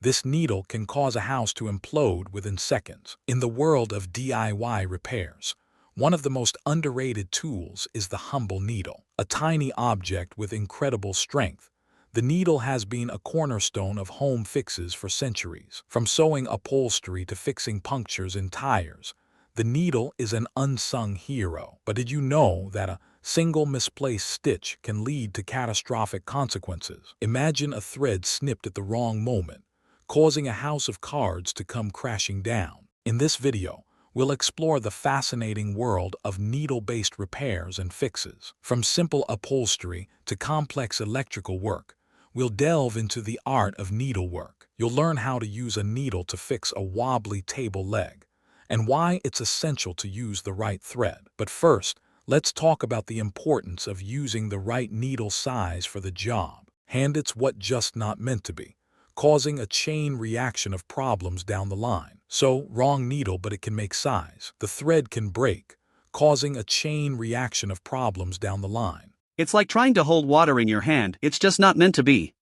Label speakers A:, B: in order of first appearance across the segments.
A: This needle can cause a house to implode within seconds. In the world of DIY repairs, one of the most underrated tools is the humble needle. A tiny object with incredible strength, the needle has been a cornerstone of home fixes for centuries. From sewing upholstery to fixing punctures in tires, the needle is an unsung hero. But did you know that a single misplaced stitch can lead to catastrophic consequences? Imagine a thread snipped at the wrong moment, causing a house of cards to come crashing down. In this video, we'll explore the fascinating world of needle-based repairs and fixes. From simple upholstery to complex electrical work, we'll delve into the art of needlework. You'll learn how to use a needle to fix a wobbly table leg, and why it's essential to use the right thread. But first, let's talk about the importance of using the right needle size for the job. It's what just not meant to be, causing a chain reaction of problems down the line. So, wrong needle, but it can make size. The thread can break, causing a chain reaction of problems down the line.
B: It's like trying to hold water in your hand, it's just not meant to be.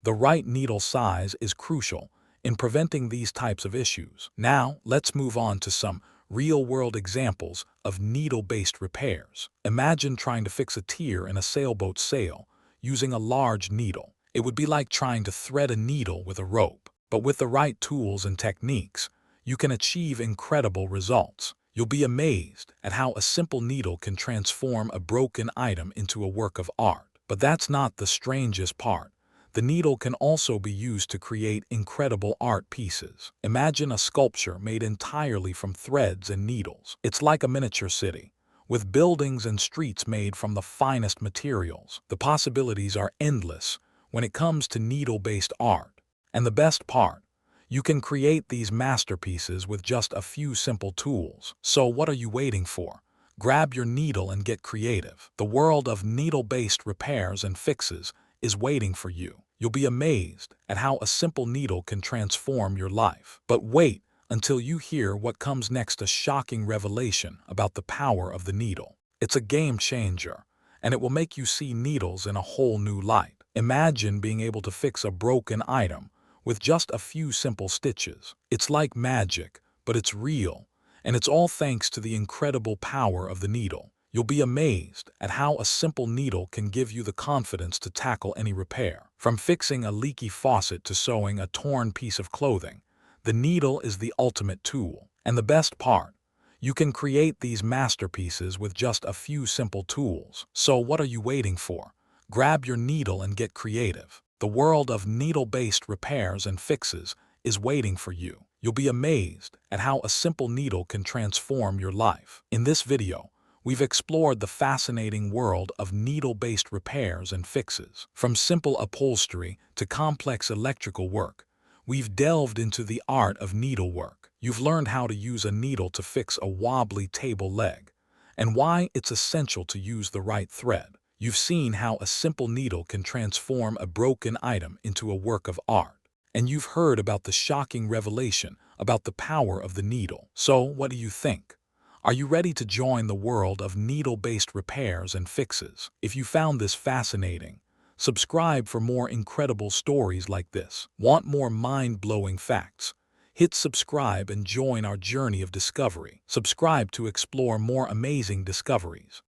A: The right needle size is crucial in preventing these types of issues. Now, let's move on to some real-world examples of needle-based repairs. Imagine trying to fix a tier in a sailboat sail using a large needle. It would be like trying to thread a needle with a rope. But with the right tools and techniques, you can achieve incredible results. You'll be amazed at how a simple needle can transform a broken item into a work of art. But that's not the strangest part. The needle can also be used to create incredible art pieces. Imagine a sculpture made entirely from threads and needles. It's like a miniature city, with buildings and streets made from the finest materials. The possibilities are endless when it comes to needle-based art. And the best part, you can create these masterpieces with just a few simple tools. So what are you waiting for? Grab your needle and get creative. The world of needle-based repairs and fixes is waiting for you. You'll be amazed at how a simple needle can transform your life. But wait until you hear what comes next, a shocking revelation about the power of the needle. It's a game changer, and it will make you see needles in a whole new light. Imagine being able to fix a broken item with just a few simple stitches. It's like magic, but it's real, and it's all thanks to the incredible power of the needle. You'll be amazed at how a simple needle can give you the confidence to tackle any repair. From fixing a leaky faucet to sewing a torn piece of clothing, the needle is the ultimate tool. And the best part, you can create these masterpieces with just a few simple tools. So what are you waiting for? Grab your needle and get creative. The world of needle-based repairs and fixes is waiting for you. You'll be amazed at how a simple needle can transform your life. In this video, we've explored the fascinating world of needle-based repairs and fixes. From simple upholstery to complex electrical work, we've delved into the art of needlework. You've learned how to use a needle to fix a wobbly table leg, and why it's essential to use the right thread. You've seen how a simple needle can transform a broken item into a work of art. And you've heard about the shocking revelation about the power of the needle. So, what do you think? Are you ready to join the world of needle-based repairs and fixes? If you found this fascinating, subscribe for more incredible stories like this. Want more mind-blowing facts? Hit subscribe and join our journey of discovery. Subscribe to explore more amazing discoveries.